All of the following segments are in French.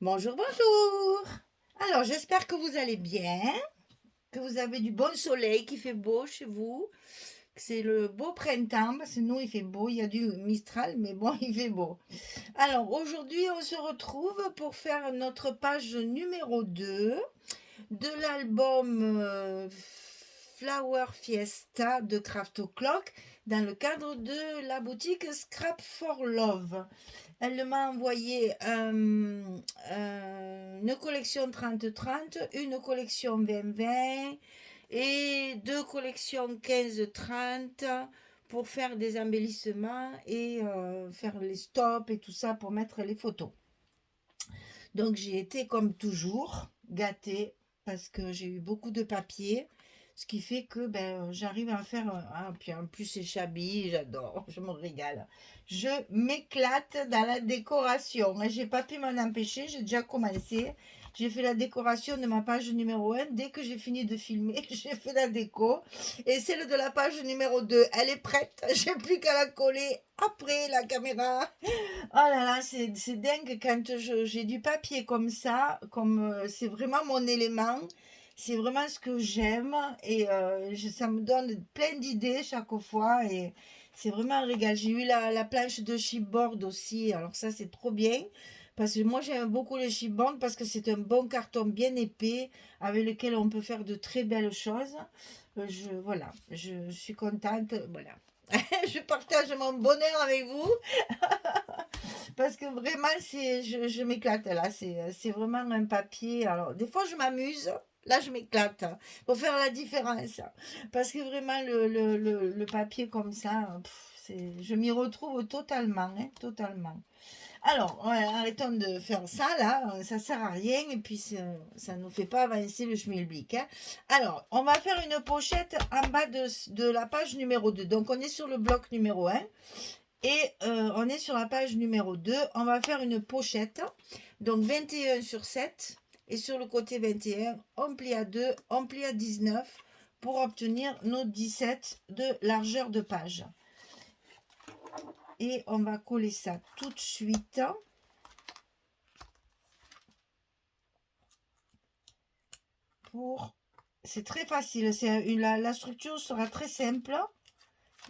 Bonjour, bonjour. Alors, j'espère que vous allez bien, que vous avez du bon soleil, qu'il fait beau chez vous, que c'est le beau printemps, parce que nous, il fait beau, il y a du Mistral, mais bon, il fait beau. Alors, aujourd'hui, on se retrouve pour faire notre page numéro 2 de l'album Flower Fiesta de Craft O'Clock dans le cadre de la boutique Scrap for Love. Elle m'a envoyé une collection 30-30, une collection 20-20 et deux collections 15-30 pour faire des embellissements et faire les stops et tout ça pour mettre les photos. Donc j'ai été comme toujours gâtée parce que j'ai eu beaucoup de papier, ce qui fait que j'arrive à faire. Ah, puis en plus c'est Chabi, j'adore, je me régale. Je m'éclate dans la décoration. Et j'ai pas pu m'en empêcher, j'ai déjà commencé. J'ai fait la décoration de ma page numéro 1. Dès que j'ai fini de filmer, j'ai fait la déco. Et celle de la page numéro 2, elle est prête. J'ai plus qu'à la coller après la caméra. Oh là là, c'est dingue quand j'ai du papier comme ça, comme c'est vraiment mon élément, c'est vraiment ce que j'aime et ça me donne plein d'idées chaque fois et c'est vraiment un régal. J'ai eu la planche de chipboard aussi, alors ça c'est trop bien parce que moi j'aime beaucoup les chipboard parce que c'est un bon carton bien épais avec lequel on peut faire de très belles choses. Voilà, je suis contente, voilà. Je partage mon bonheur avec vous. Parce que vraiment, je m'éclate là. C'est vraiment un papier. Alors, des fois, je m'amuse. Là, je m'éclate pour faire la différence. Parce que vraiment, le papier comme ça, je m'y retrouve totalement. Hein, totalement. Alors, ouais, arrêtons de faire ça là. Ça sert à rien. Et puis, ça ne nous fait pas avancer le schmilblick. Hein. Alors, on va faire une pochette en bas de la page numéro 2. Donc, on est sur le bloc numéro 1. Et on est sur la page numéro 2. On va faire une pochette. Donc 21 sur 7. Et sur le côté 21, on plie à 2, on plie à 19 pour obtenir nos 17 de largeur de page. Et on va coller ça tout de suite. C'est très facile. La structure sera très simple.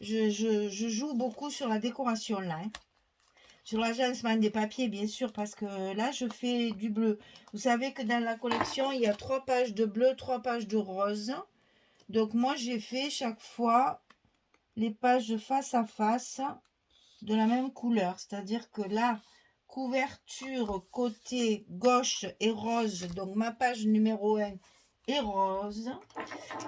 Je joue beaucoup sur la décoration là. Hein. Sur l'agencement des papiers, bien sûr, parce que là, je fais du bleu. Vous savez que dans la collection, il y a 3 pages de bleu, 3 pages de rose. Donc, moi, j'ai fait chaque fois les pages face à face de la même couleur. C'est-à-dire que la couverture côté gauche est rose. Donc, ma page numéro 1 est rose.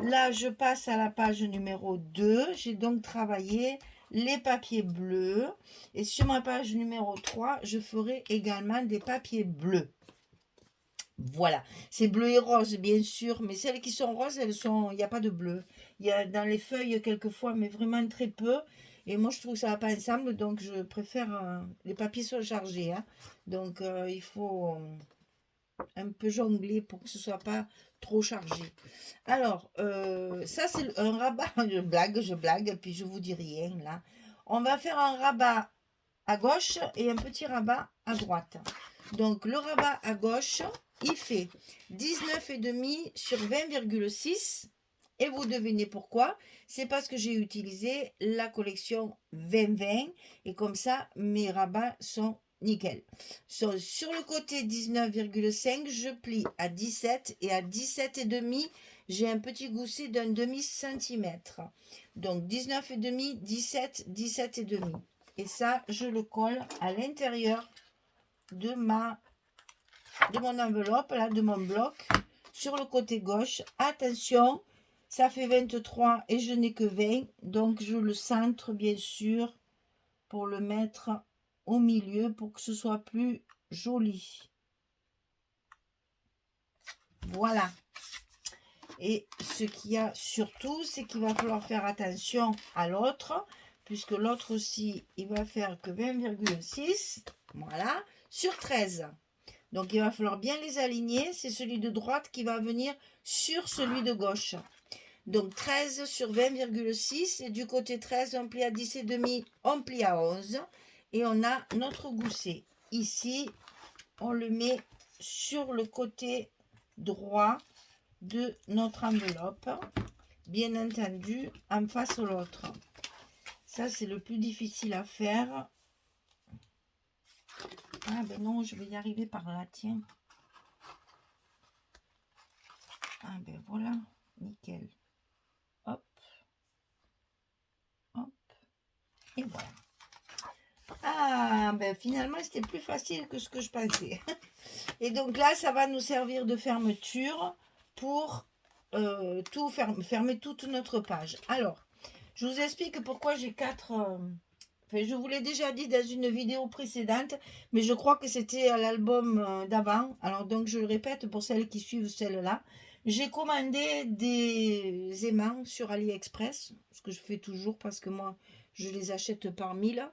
Là, je passe à la page numéro 2. J'ai donc travaillé les papiers bleus. Et sur ma page numéro 3, je ferai également des papiers bleus. Voilà, c'est bleu et rose bien sûr, mais celles qui sont roses, il n'y a pas de bleu. Il y a dans les feuilles quelquefois, mais vraiment très peu. Et moi, je trouve que ça ne va pas ensemble, donc je préfère les papiers soient chargés. Hein. Donc, il faut un peu jongler pour que ce soit pas trop chargé. Alors, ça c'est un rabat. Je blague, puis je vous dis rien là. On va faire un rabat à gauche et un petit rabat à droite. Donc le rabat à gauche, il fait 19,5 sur 20,6. Et vous devinez pourquoi? C'est parce que j'ai utilisé la collection 20-20 et comme ça, mes rabats sont nickel. Sur le côté 19,5, je plie à 17 et à 17,5, j'ai un petit gousset d'un demi-centimètre. Donc 19,5, 17, 17,5. Et ça, je le colle à l'intérieur de mon enveloppe, là, de mon bloc, sur le côté gauche. Attention, ça fait 23 et je n'ai que 20. Donc, je le centre, bien sûr, pour le mettre au milieu pour que ce soit plus joli. Voilà. Et ce qu'il y a surtout, c'est qu'il va falloir faire attention à l'autre, puisque l'autre aussi, il va faire que 20,6. Voilà, sur 13. Donc, il va falloir bien les aligner. C'est celui de droite qui va venir sur celui de gauche. Donc, 13 sur 20,6. Et du côté 13, on plie à 10,5, on plie à 11. Et on a notre gousset. Ici, on le met sur le côté droit de notre enveloppe. Bien entendu, en face de l'autre. Ça, c'est le plus difficile à faire. Ah ben non, je vais y arriver par là, tiens. Ah ben voilà, nickel. Hop. Hop. Et voilà. Ah ben finalement, c'était plus facile que ce que je pensais. Et donc là, ça va nous servir de fermeture pour tout fermer toute notre page. Alors, je vous explique pourquoi j'ai 4... enfin, je vous l'ai déjà dit dans une vidéo précédente, mais je crois que c'était à l'album d'avant. Alors donc, je le répète pour celles qui suivent celle-là. J'ai commandé des aimants sur AliExpress, ce que je fais toujours parce que moi, je les achète par 1000.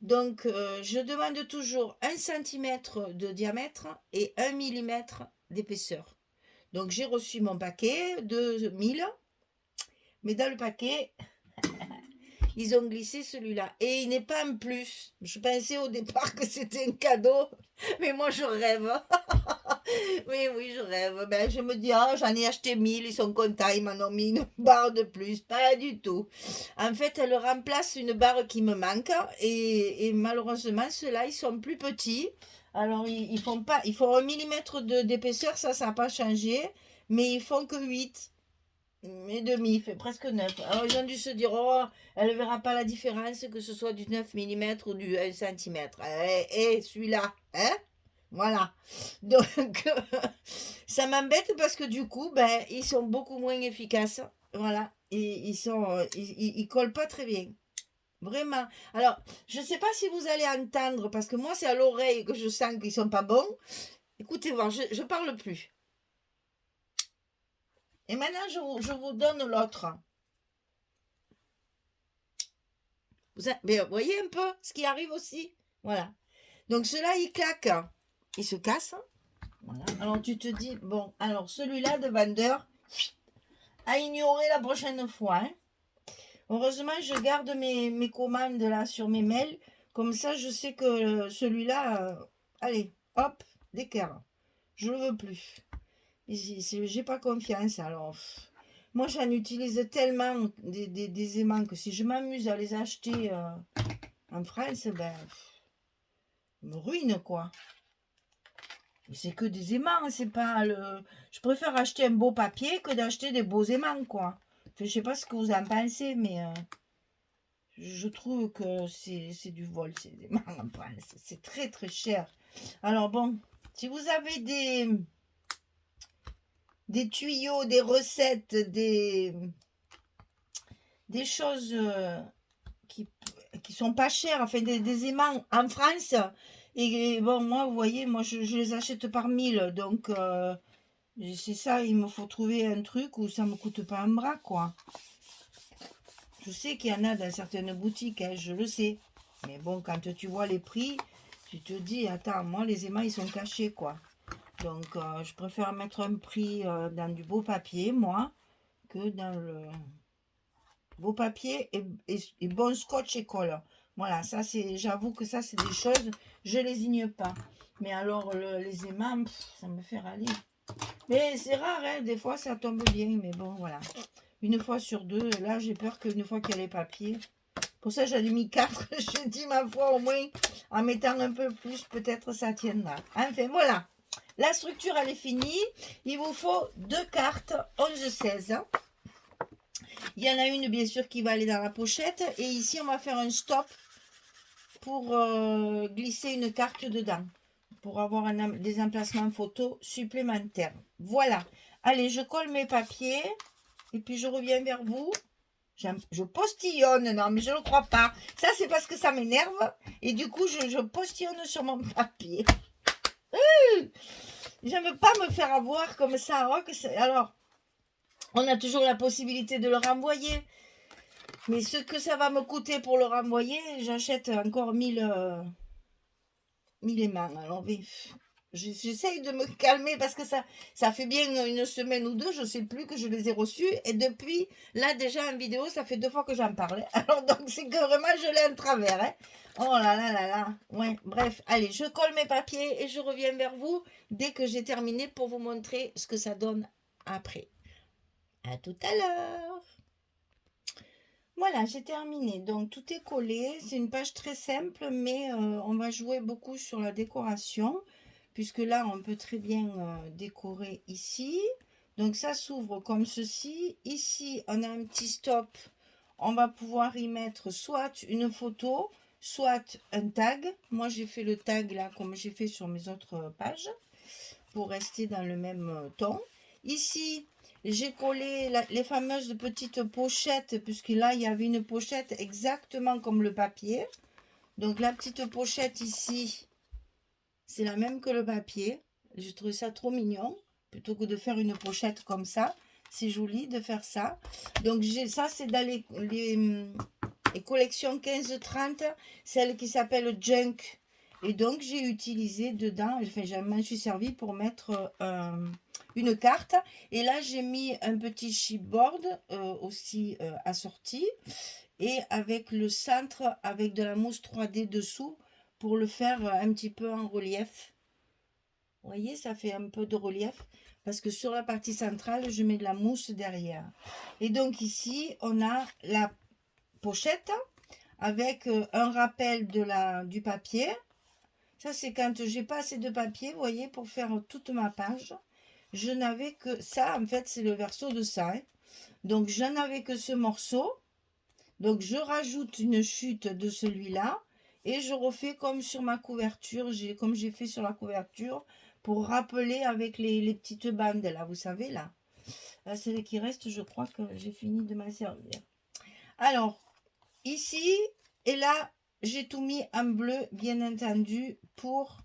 Donc, je demande toujours 1 cm de diamètre et 1 mm d'épaisseur. Donc, j'ai reçu mon paquet de 1000, mais dans le paquet, ils ont glissé celui-là. Et il n'est pas en plus. Je pensais au départ que c'était un cadeau, mais moi, je rêve. Oui, je rêve. Ben, je me dis, oh, j'en ai acheté 1000, ils sont contents, ils m'en ont mis une barre de plus. Pas du tout. En fait, elle remplace une barre qui me manque. Et malheureusement, ceux-là, ils sont plus petits. Alors, ils font pas, ils font 1 mm d'épaisseur, ça n'a pas changé. Mais ils font que 8 et demi, il fait presque 9. Alors, ils ont dû se dire, oh, elle ne verra pas la différence, que ce soit du 9 mm ou du 1 cm. Et celui-là, hein? Voilà. Donc, ça m'embête parce que du coup, ben, ils sont beaucoup moins efficaces. Voilà. Et ils collent pas très bien. Vraiment. Alors, je ne sais pas si vous allez entendre, parce que moi, c'est à l'oreille que je sens qu'ils sont pas bons. Écoutez voir, je parle plus. Et maintenant, je vous donne l'autre. Vous voyez un peu ce qui arrive aussi? Voilà. Donc, ceux-là, ils claquent. Ils se cassent. Voilà. Alors, tu te dis, bon, alors celui-là de vendeur, à ignorer la prochaine fois. Hein. Heureusement, je garde mes commandes là sur mes mails. Comme ça, je sais que celui-là, allez, hop, d'écart. Je ne le veux plus. J'ai pas confiance. Alors, moi, j'en utilise tellement des aimants que si je m'amuse à les acheter en France, ben, me ruine quoi. C'est que des aimants, c'est pas le... Je préfère acheter un beau papier que d'acheter des beaux aimants, quoi. Enfin, je sais pas ce que vous en pensez, mais je trouve que c'est du vol, ces aimants en France. C'est très, très cher. Alors bon, si vous avez des tuyaux, des recettes, des choses qui sont pas chères, enfin des aimants en France... Et bon, moi, vous voyez, moi, je les achète par 1000. Donc, c'est ça, il me faut trouver un truc où ça me coûte pas un bras, quoi. Je sais qu'il y en a dans certaines boutiques, hein, je le sais. Mais bon, quand tu vois les prix, tu te dis, attends, moi, les aimants, ils sont cachés, quoi. Donc, je préfère mettre un prix dans du beau papier, moi, que dans le beau papier et bon scotch et colle. Voilà, ça c'est, j'avoue que ça c'est des choses, je les ignore pas. Mais alors les aimants, ça me fait râler. Mais c'est rare, hein, des fois ça tombe bien, mais bon voilà. Une fois sur deux, là j'ai peur qu'une fois qu'il y a les papiers. Pour ça j'en ai mis 4, je dis ma foi au moins, en mettant un peu plus, peut-être ça tiendra. Enfin voilà, la structure elle est finie. Il vous faut 2 cartes 11-16. Il y en a une, bien sûr, qui va aller dans la pochette. Et ici, on va faire un stop pour glisser une carte dedans. Pour avoir des emplacements photos supplémentaires. Voilà. Allez, je colle mes papiers. Et puis, je reviens vers vous. Je postillonne. Non, mais je ne le crois pas. Ça, c'est parce que ça m'énerve. Et du coup, je postillonne sur mon papier. J'aime pas me faire avoir comme ça. Alors... On a toujours la possibilité de le renvoyer. Mais ce que ça va me coûter pour le renvoyer, j'achète encore 1000 aimants. Alors, J'essaye de me calmer parce que ça fait bien une semaine ou deux, je sais plus, que je les ai reçus. Et depuis, là déjà en vidéo, ça fait 2 fois que j'en parle. Alors donc c'est que vraiment je l'ai en travers. Hein. Oh là là là là. Ouais, bref, allez, je colle mes papiers et je reviens vers vous dès que j'ai terminé pour vous montrer ce que ça donne après. À tout à l'heure. Voilà, j'ai terminé. Donc tout est collé. C'est une page très simple, mais on va jouer beaucoup sur la décoration, puisque là, on peut très bien décorer ici. Donc ça s'ouvre comme ceci. Ici, on a un petit stop. On va pouvoir y mettre soit une photo, soit un tag. Moi, j'ai fait le tag là, comme j'ai fait sur mes autres pages, pour rester dans le même ton. Ici, j'ai collé les fameuses petites pochettes, puisque là, il y avait une pochette exactement comme le papier. Donc, la petite pochette ici, c'est la même que le papier. J'ai trouvé ça trop mignon. Plutôt que de faire une pochette comme ça, c'est joli de faire ça. Donc, ça, c'est dans les collections 15-30, celle qui s'appelle Junk. Et donc, j'ai utilisé dedans, enfin, je m'en suis servi pour mettre une carte. Et là, j'ai mis un petit chipboard aussi assorti. Et avec le cintre, avec de la mousse 3D dessous, pour le faire un petit peu en relief. Vous voyez, ça fait un peu de relief. Parce que sur la partie centrale, je mets de la mousse derrière. Et donc ici, on a la pochette avec un rappel du papier. Ça, c'est quand j'ai pas assez de papier, vous voyez, pour faire toute ma page. Je n'avais que ça, en fait, c'est le verso de ça. Hein. Donc, je n'avais que ce morceau. Donc, je rajoute une chute de celui-là. Et je refais comme sur ma couverture, comme j'ai fait sur la couverture, pour rappeler avec les petites bandes, là, vous savez, là. Là, celle qui reste, je crois que j'ai fini de m'en servir. Alors, ici, et là, j'ai tout mis en bleu, bien entendu, pour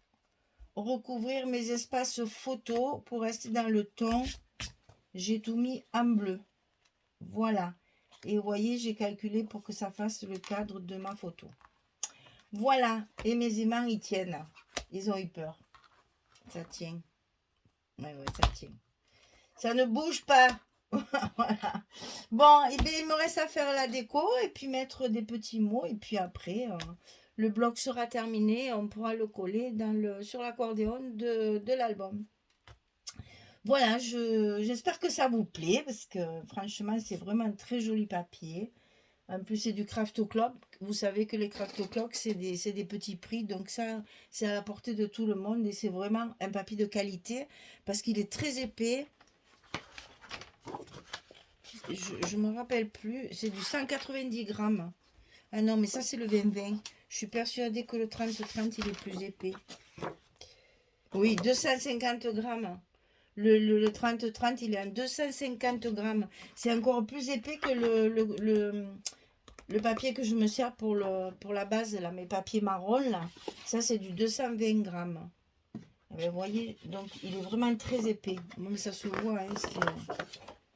recouvrir mes espaces photos, pour rester dans le ton. J'ai tout mis en bleu. Voilà. Et vous voyez, j'ai calculé pour que ça fasse le cadre de ma photo. Voilà. Et mes aimants, ils tiennent. Ils ont eu peur. Ça tient. Ouais, ça tient. Ça ne bouge pas. Voilà. Bon, et bien, il me reste à faire la déco et puis mettre des petits mots. Et puis après, le bloc sera terminé. On pourra le coller sur l'accordéon de l'album. Voilà, j'espère que ça vous plaît parce que franchement, c'est vraiment un très joli papier. En plus, c'est du Craft Clock. Vous savez que les Craft Clock, c'est des petits prix. Donc ça, c'est à la portée de tout le monde. Et c'est vraiment un papier de qualité parce qu'il est très épais. Je ne me rappelle plus. C'est du 190 grammes. Ah non, mais ça, c'est le 20-20. Je suis persuadée que le 30-30, il est plus épais. Oui, 250 grammes. Le 30-30, il est en 250 grammes. C'est encore plus épais que le papier que je me sers pour la base, là, mes papiers marrons, là. Ça, c'est du 220 grammes. Et bien, vous voyez, donc, il est vraiment très épais. Même ça se voit, hein,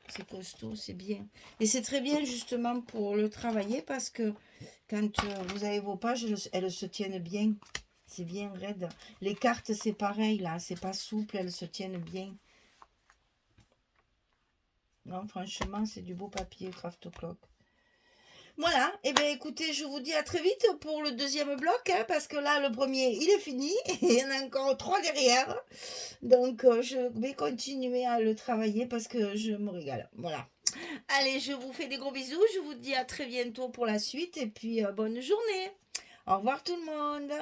c'est costaud, c'est bien. Et c'est très bien, justement, pour le travailler, parce que quand vous avez vos pages, elles se tiennent bien. C'est bien raide. Les cartes, c'est pareil, là. C'est pas souple, elles se tiennent bien. Non, franchement, c'est du beau papier Craft Clock. Voilà, et bien écoutez, je vous dis à très vite pour le deuxième bloc, hein, parce que là, le premier, il est fini, et il y en a encore 3 derrière. Donc, je vais continuer à le travailler parce que je me régale. Voilà. Allez, je vous fais des gros bisous, je vous dis à très bientôt pour la suite, et puis bonne journée. Au revoir tout le monde.